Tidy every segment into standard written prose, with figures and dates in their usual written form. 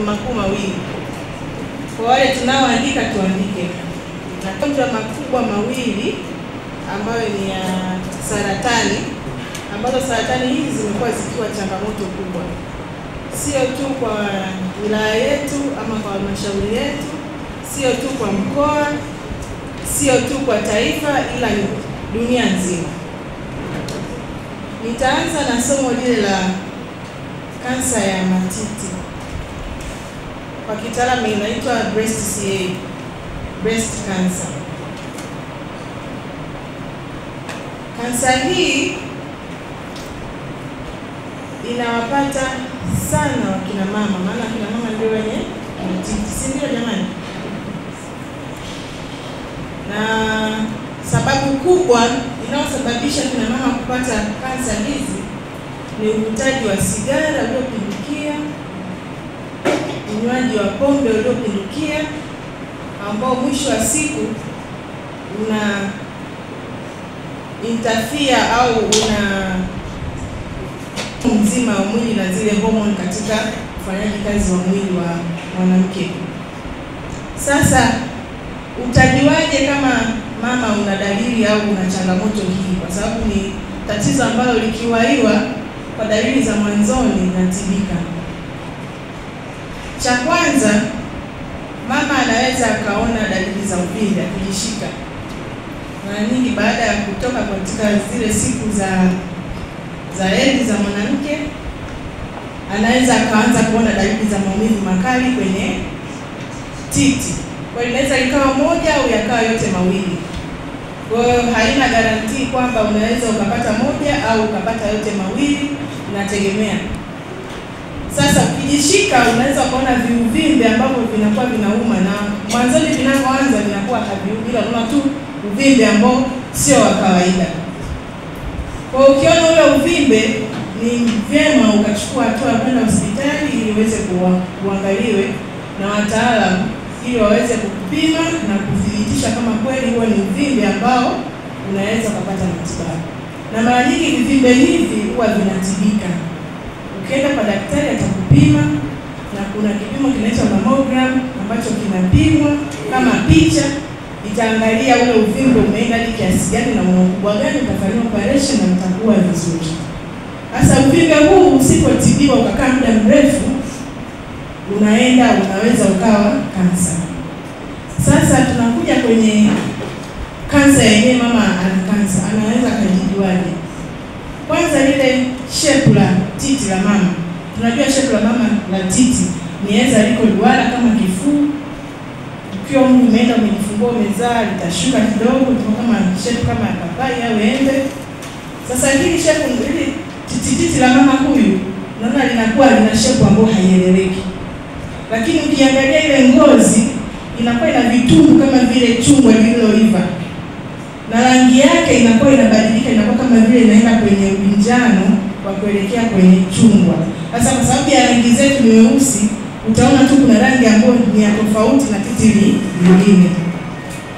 makuu mawili. Kwa wale tunaoandika tuandike. Magonjwa makubwa mawili ambayo ni ya saratani, ambazo saratani hizi zimekuwa zikiwa changamoto kubwa, sio tu kwa wilaya yetu ama kwa halmashauri yetu, sio tu kwa mkoa, sio tu kwa taifa, ila ni dunia nzima. Nitaanza na somo lile la kansa ya matiti. Kwa kitaalamu inaitwa breast cancer. Kansa hii inawapata sana wakina mama, maana kina mama ndio wenye matiti, si ndio jamani? Na sababu kubwa inayosababisha kina mama kupata kansa hizi ni uvutaji wa sigara uliopindukia, unywaji wa pombe uliopindukia, ambao mwisho wa siku una interfere au una mzima wa mwili na zile hormone katika ufanyaji kazi wa mwili wa mwanamke. Sasa utajuaje kama mama una dalili au una changamoto hii? Kwa sababu ni tatizo ambalo likiwaiwa kwa dalili za mwanzoni linatibika. Cha kwanza, mama anaweza akaona dalili za uvimbe kujishika. Mara nyingi baada ya kutoka katika zile siku za hedhi za mwanamke, anaweza akaanza kuona dalili za maumivu makali kwenye titi. Kwa hiyo inaweza ikawa moja au yakawa yote mawili. Kwa hiyo haina garantii kwamba unaweza ukapata moja au ukapata yote mawili, inategemea. Sasa ukijishika unaweza kuona viuvimbe ambavyo vinakuwa vinauma, na mwanzoni vinapoanza vinakuwa haviumi, ila unaona tu uvimbe ambao sio wa kawaida. Kwa ukiona ule uvimbe, ni vyema ukachukua hatua kwenda hospitali ili uweze kuangaliwe na wataalamu, ili waweze kupima na kudhibitisha kama kweli huo ni uvimbe ambao unaweza kupata matibabu. Na mara nyingi vivimbe hivi huwa vinatibika. Ukienda kwa daktari atakupima, na kuna kipimo kinaitwa mammogram ambacho kinapimwa kama picha, itaangalia ule uvimbe umeenda hadi kiasi gani na una ukubwa gani, utafanywa operation na utakuwa vizuri. Sasa uvimbe huu usipotibiwa ukakaa muda mrefu, unaweza ukawa kansa. Sasa tunakuja kwenye kansa yenyewe. Mama ana kansa, anaweza kujijuaje? Kwanza ile shape la titi la mama. Tunajua shape la mama la titi niweza liko duara kama kifuu. Ukiwa umeenda umejifungua umezaa, litashuka kidogo kama shape kama ya papai au embe. Sasa hili shape ile titi la mama huyu naona linakuwa lina shape ambayo haieleweki. Lakini ukiangalia ile ngozi inakuwa ina vitundu kama vile chungwa lililoiva. Na rangi yake inakuwa inabadilika, inakuwa kama vile inaenda kwenye njano kwa kuelekea kwenye chungwa. Sasa kwa sababu ya rangi zetu ni weusi, utaona tu kuna rangi ambayo ni ya tofauti na titi lingine.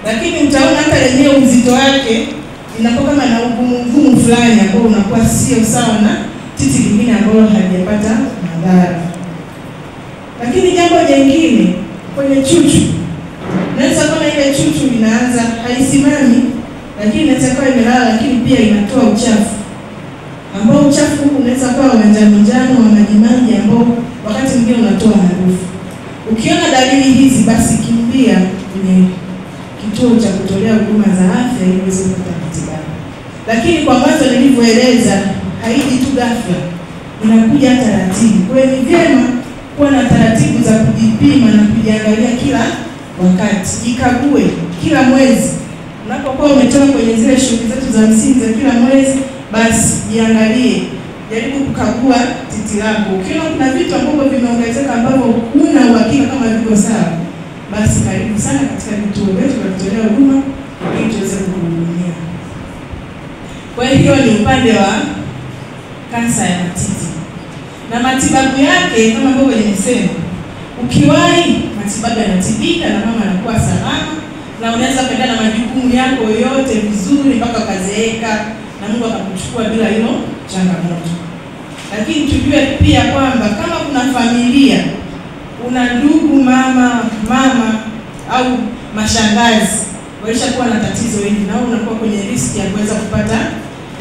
Lakini utaona hata lenyewe uzito wake inakuwa kama na ugumu fulani ambao unakuwa sio sawa na titi lingine ambalo halijapata madhara. Lakini jambo jingine kwenye chuchu, naweza kuona ile chuchu inaanza haisimami, lakini inaweza kuwa imelala, lakini pia inatoa uchafu. Ambao uchafu huu unaweza kuwa wa njano wa majimaji ambao wakati mwingine unatoa harufu. Ukiona dalili hizi, basi kimbia kwenye kituo cha kutolea huduma za afya ili uweze kupata matibabu. Lakini kwa mwanzo nilivyoeleza, haiji tu ghafla, inakuja taratibu. Kwa hiyo ni vyema kuwa na taratibu za kujipima na kujiangalia kila wakati. Jikague kila mwezi. Unapokuwa umetoka kwenye zile shughuli zetu za msingi za kila mwezi, basi jiangalie. Jaribu kukagua titi lako. Ukiona kuna vitu ambavyo vimeongezeka ambavyo huna uhakika kama viko sawa, basi karibu sana katika vituo vyetu vya kutolea huduma ili tuweze kukuhudumia. Kwa hiyo ni upande wa kansa ya matiti. Na matibabu yake kama ambavyo nimesema, ukiwahi matibabu yanatibika na mama anakuwa salama, na unaweza kwenda na majukumu yako yote vizuri mpaka kazeeka na Mungu akakuchukua bila hilo changamoto. Lakini tujue pia kwamba kama kuna familia una ndugu mama au mashangazi walishakuwa na tatizo hili, na wewe unakuwa kwenye riski ya kuweza kupata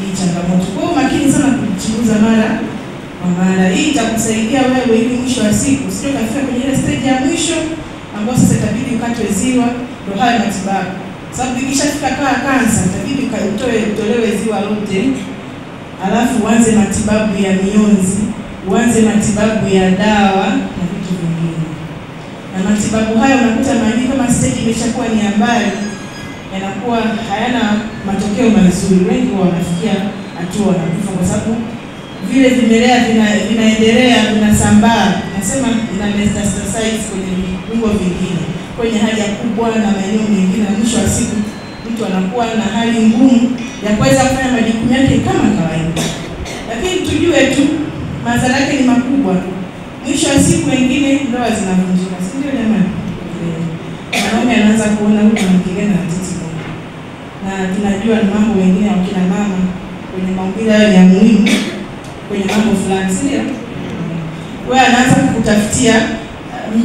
hii changamoto. Kwa hiyo makini sana kuchunguza mara kwa mara. Hii itakusaidia wewe ili mwisho wa siku usije kafika kwenye ile stage ya mwisho ambapo sasa itabidi ukatwe ziwa ndio haya matibabu. Sababu ikishafika kansa itabidi utolewe ziwa lote, alafu uanze matibabu ya mionzi, uanze matibabu ya dawa na vitu vingine. Na matibabu hayo unakuta mara kama stage imeshakuwa ni mbali, yanakuwa hayana matokeo mazuri. Wengi wanafikia hatua na kufa kwa sababu vile vimelea vinaendelea vinasambaa, nasema ina metastasize kwenye viungo vingine, kwenye haja kubwa na maeneo mengine, na mwisho wa siku mtu anakuwa na hali ngumu ya kuweza kufanya majukumu yake kama kawaida. Lakini tujue tu madhara yake ni makubwa. Mwisho wa siku wengine ndoa zinavunjika, si ndio jamani? Mwanaume anaanza kuona huyu anapigana na titi moja. Na tunajua ni mambo mengine ya kina mama kwenye maumbile yao ya muhimu kwenye mambo fulani, si ndio? Wewe anaanza kukutafutia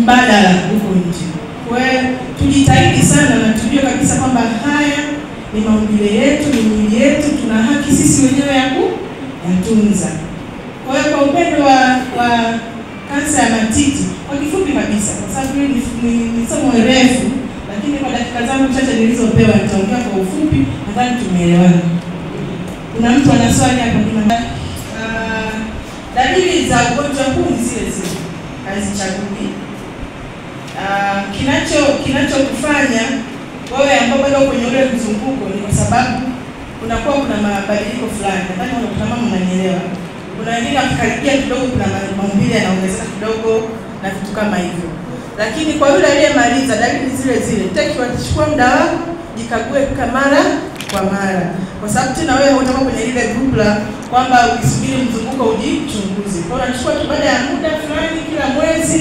mbadala huko nje. Kwa hiyo tujitahidi sana na tujue kabisa kwamba haya ni maumbile yetu, ni mwili yetu, tuna haki sisi wenyewe ya kuyatunza. Kwa hiyo kwa upendo wa kansa ya matiti, kwa kifupi kabisa, kwa sababu ni somo refu, lakini kwa dakika zangu chache nilizopewa nitaongea kwa ufupi, nadhani tumeelewana. Kuna mtu ana swali hapo? Dalili za ugonjwa huu ni zile zile, hazichagui. Kinachokufanya wewe ambao bado kwenye ule mzunguko ni kwa sababu kuna mabadiliko fulani. Nadhani kama mnanielewa. Kuna wengine akikaribia kidogo kuna maumbile yanaongezeka kidogo na vitu kama hivyo. Lakini kwa yule aliyemaliza dalili ni zile zile. Chukua muda wako, jikague mara kwa mara. Kwa sababu tena wewe hutakuwa kwenye ile group la kwamba ukisubiri mzunguko ujichunguze. Kwa hiyo unachukua tu baada ya muda fulani kila mwezi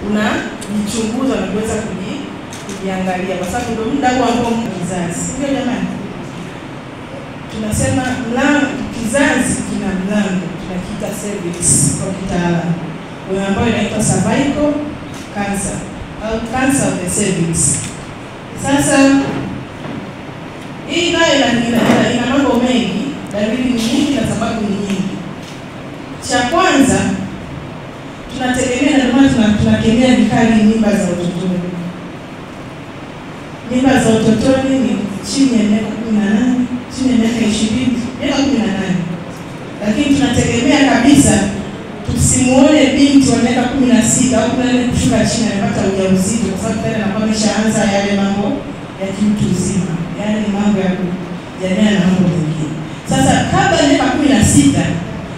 unajichunguza na kuweza kujiangalia, kwa sababu ndio muda huo ambao kizazi. Ndio jamani? Tunasema kizazi kina mlango, tunakiita cervix kwa kitaalamu. Kwa ambayo inaitwa cervical cancer au cancer of the cervix. Sasa hii nayo ina mambo mengi, dalili ni nyingi na sababu ni nyingi. Cha kwanza tunategemea, ndio maana tunakemea vikali mimba za utotoni. Mimba za utotoni ni chini ya miaka 18, chini ya miaka 20, miaka 18. Lakini tunategemea kabisa tusimuone binti wa miaka 16 au 14 kushuka chini anapata ujauzito, kwa sababu tayari anakuwa ameshaanza yale mambo ya kiutu uzima, yaani mambo ya kujadiliana na mambo mengine. Sasa kabla ya miaka 16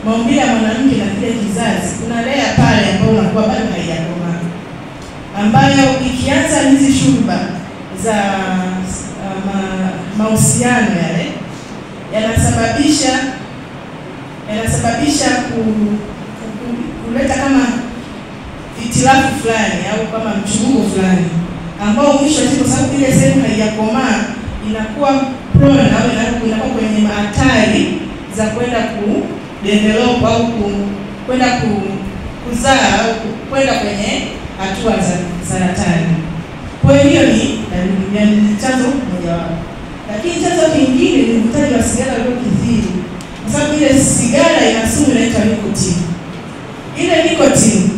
maumbile ya mwanamke na kile kizazi kuna lea pale ambayo unakuwa bado haijakomaa, ambayo ikianza hizi shuruba za mahusiano yale yanasababisha kuleta kama itilafu fulani au kama mchunguko fulani ambao mwisho wa siku, kwa sababu ile sehemu haijakomaa, inakuwa prone au inakuwa kwenye hatari za kwenda develop au kwenda kuzaa au kwenda kwenye hatua za saratani. Kwa hiyo ni chanzo moja wapo. Lakini chanzo kingine ni uvutaji wa sigara uliokithiri, kwa sababu ile sigara ina sumu inaitwa nikotini. Ile nikotini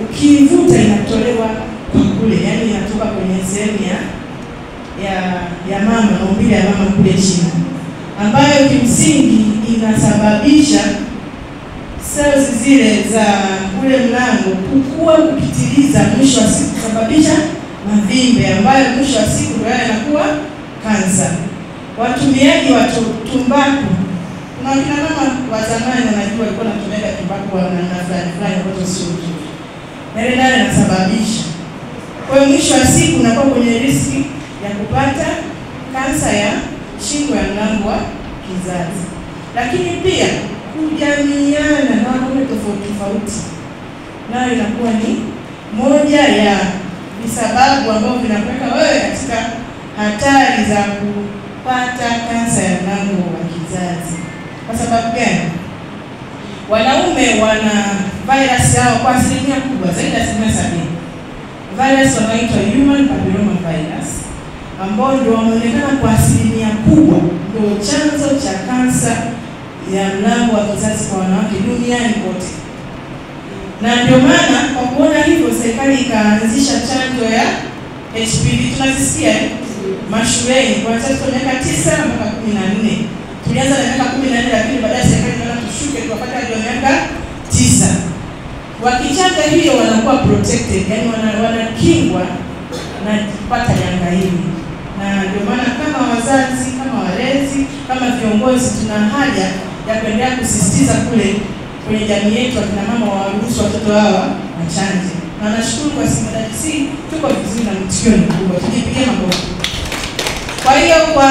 ukivuta inatolewa kwa kule, yani inatoka kwenye sehemu ya mama, maumbile ya mama kule chini, ambayo kimsingi inasababisha cells zile za ule mlango kukua kupitiliza, mwisho wa siku kusababisha mavimbe ambayo mwisho wa siku ndio yanakuwa kansa. Watumiaji wa tumbaku, kuna kina mama wa zamani wanajua walikuwa wanatumia tumbaku kwa namna fulani ambayo sio nzuri, na ile nayo inasababisha. Kwa hiyo mwisho wa siku unakuwa kwenye riski ya kupata kansa ya shingo ya mlango wa kizazi. Lakini pia kujamiana na wanaume tofauti nayo inakuwa ni moja ya sababu ambayo vinakuweka wewe katika hatari za kupata kansa ya mlango wa kizazi. Kwa sababu gani? Wanaume wana virus yao kwa asilimia kubwa zaidi ya 70%. virus wanaitwa human papilloma virus, ambao ndio wameonekana kwa asilimia kubwa ndio chanzo cha kansa ya mlango wa kizazi kwa wanawake duniani kote. Na ndio maana kwa kuona hivyo serikali ikaanzisha chanjo ya HPV. Tunazisikia mashuleni kuanzia miaka 9 mpaka 14. Tulianza na miaka 14, lakini baadaye serikali ikaona tushuke tukapata hadi miaka 9. Wakichanja hiyo wanakuwa protected, yani wanakingwa na kupata janga hili. Na ndio maana kama wazazi, kama walezi, kama viongozi tuna haja ya kuendelea kusisitiza kule kwenye jamii yetu akina mama waruhusu watoto hawa wachanje. Na nashukuru kwa CMWC tuko vizuri na mtikio mkubwa, tujipigie makofi. Kwa hiyo kwa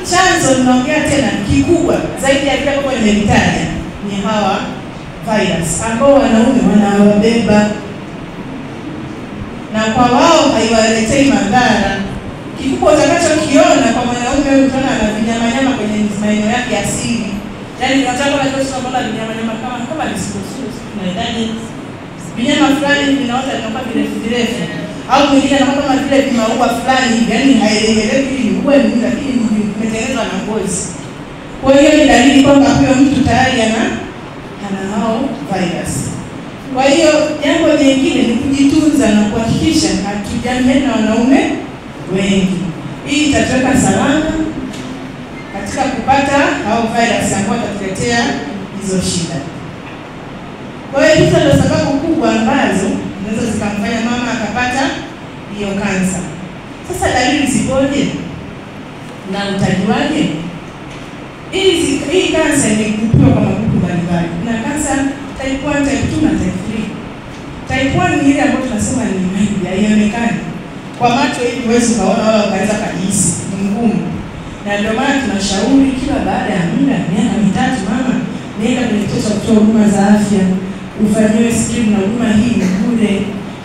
chanzo tunaongea tena kikubwa zaidi ya vile ambavyo nimevitaja ni hawa virus ambao wanaume wanawabeba, na kwa wao haiwaletei madhara. Kikubwa utakachokiona kwa mwanaume huyu utaona ana vinyama kwenye maeneo yake asili. Yaani tunataka watu wasipone vinyama kama visikusuku tunaendani. Vinyama fulani vinaota kama virefu au mwingine anakuwa kama vile vimaua fulani, yaani haieleweki huwa ni lakini vimetengenezwa na ngozi. Kwa hiyo ni dalili kwamba huyo mtu tayari ana hao virus. Kwa hiyo jambo jingine ni kujitunza na kuhakikisha hatujamii na wanaume wengi. Hii itatuweka salama katika kupata hao virus ambao watatuletea hizo shida. Kwa hiyo hizo ndio sababu kubwa ambazo zinaweza zikamfanya mama akapata hiyo kansa. Sasa dalili zipoje na utajuaje? Hii kansa ni kupiwa kwa makundi mbalimbali. Kuna kansa type 1, type 2 na type 3. Type 1 ni ile ambayo tunasema ni mild, haionekani. Kwa macho hivi huwezi kaona wala ukaweza kujihisi, ni ngumu. Na ndio maana tunashauri kila baada ya muda, miaka 3 mama, nenda kwenye kituo cha kutoa huduma za afya, ufanyiwe screen na huduma hii bure,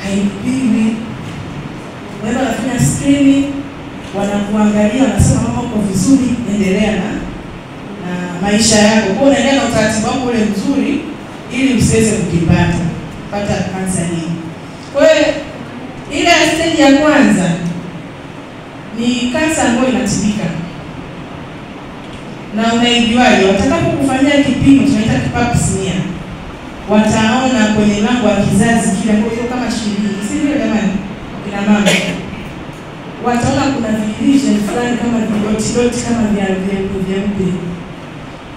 haipiwi. Wewe unafanya screen, wanakuangalia, wanasema mama uko vizuri, endelea na maisha yako. Kwa unaendelea na utaratibu wako ule mzuri ili usiweze kupata kansa hii. Kwa hiyo ile stage ya kwanza ni kansa ambayo inatibika. Na unaijuaje? Watakapokufanyia kipimo tunaita pap smear, wataona kwenye mlango wa kizazi kile ambacho kama shilingi, si ndio jamani? Kina mama wataona kuna vidivision fulani kama vidoti kama vya vyeupe.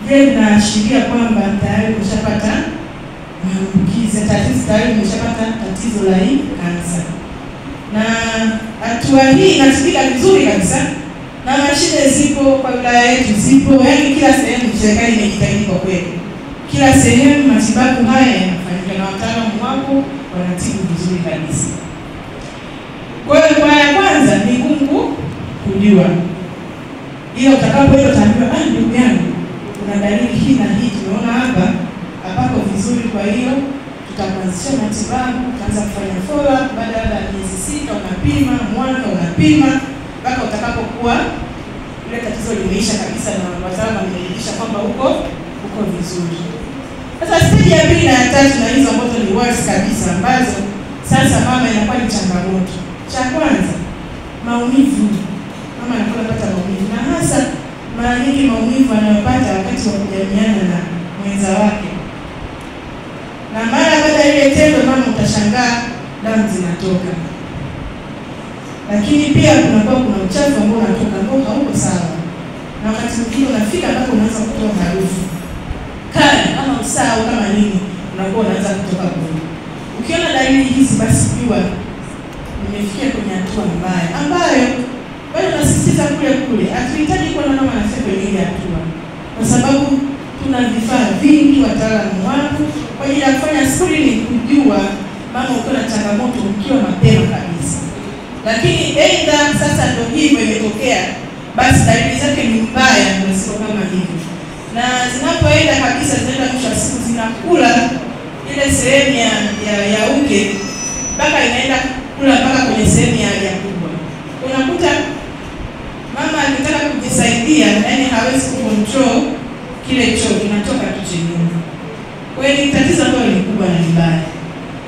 Vile vinaashiria kwamba tayari umeshapata maambukizi, tayari umeshapata tatizo la hii kansa. Na hatua hii inatibika vizuri kabisa. Na mashine zipo kwa wilaya yetu, zipo, yaani kila sehemu serikali imejitahidi kwa kweli. Kila sehemu matibabu haya yanafanyika na wataalamu wako wanatibu vizuri kabisa. Kwa hiyo kwa ya kwanza ni ngumu kujua. Hiyo utakapoenda utaambiwa, ndugu yangu, kuna dalili hii na hii tumeona hapako vizuri, kwa hiyo tutakuanzisha matibabu, tutaanza kufanya follow up. Baada ya miezi 6 unapima, mwaka unapima, mpaka utakapokuwa ile tatizo limeisha kabisa na wataalamu wameridhisha kwamba uko vizuri. Sasa stage ya 2 na ya 3 na hizo ambazo ni worse kabisa, ambazo sasa mama inakuwa ni changamoto. Cha kwanza, maumivu. Mama anakuwa anapata maumivu, na hasa mara nyingi maumivu anayopata wakati wa kujamiana na mwenza wake. Na mara baada ya ile tendo mama utashangaa damu zinatoka. Lakini pia kuna uchafu ambao unatoka ambao hauko sawa. Na wakati mwingine unafika hapo unaanza kutoa harufu kali kama usao kama nini, unakuwa unaanza kutoka kule. Ukiona dalili hizi basi jua nimefikia kwenye hatua mbaya ambayo bado nasisitiza kule. Hatuhitaji kuwa na mama anafika kwenye ile hatua. Kwa sababu tuna vifaa vingi, wataalamu wapo kwa ajili ya kufanya screening, kujua mama uko na changamoto ukiwa mapema kabisa. Lakini aidha sasa ndio hivyo imetokea, basi dalili zake ni mbaya ndio sio kama hivi. Na zinapoenda kabisa zinaenda mwisho wa siku zinakula ile sehemu ya uke mpaka inaenda kula mpaka kwenye sehemu ya haja kubwa. Unakuta mama akitaka kujisaidia yani hawezi kucontrol kile choo, kinatoka tu chini. Kwa hiyo ni tatizo ambalo ni kubwa na mbaya.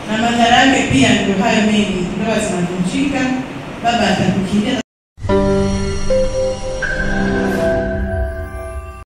Na madhara yake pia ndio hayo mengi, ndoa zinavunjika, baba atakukimbia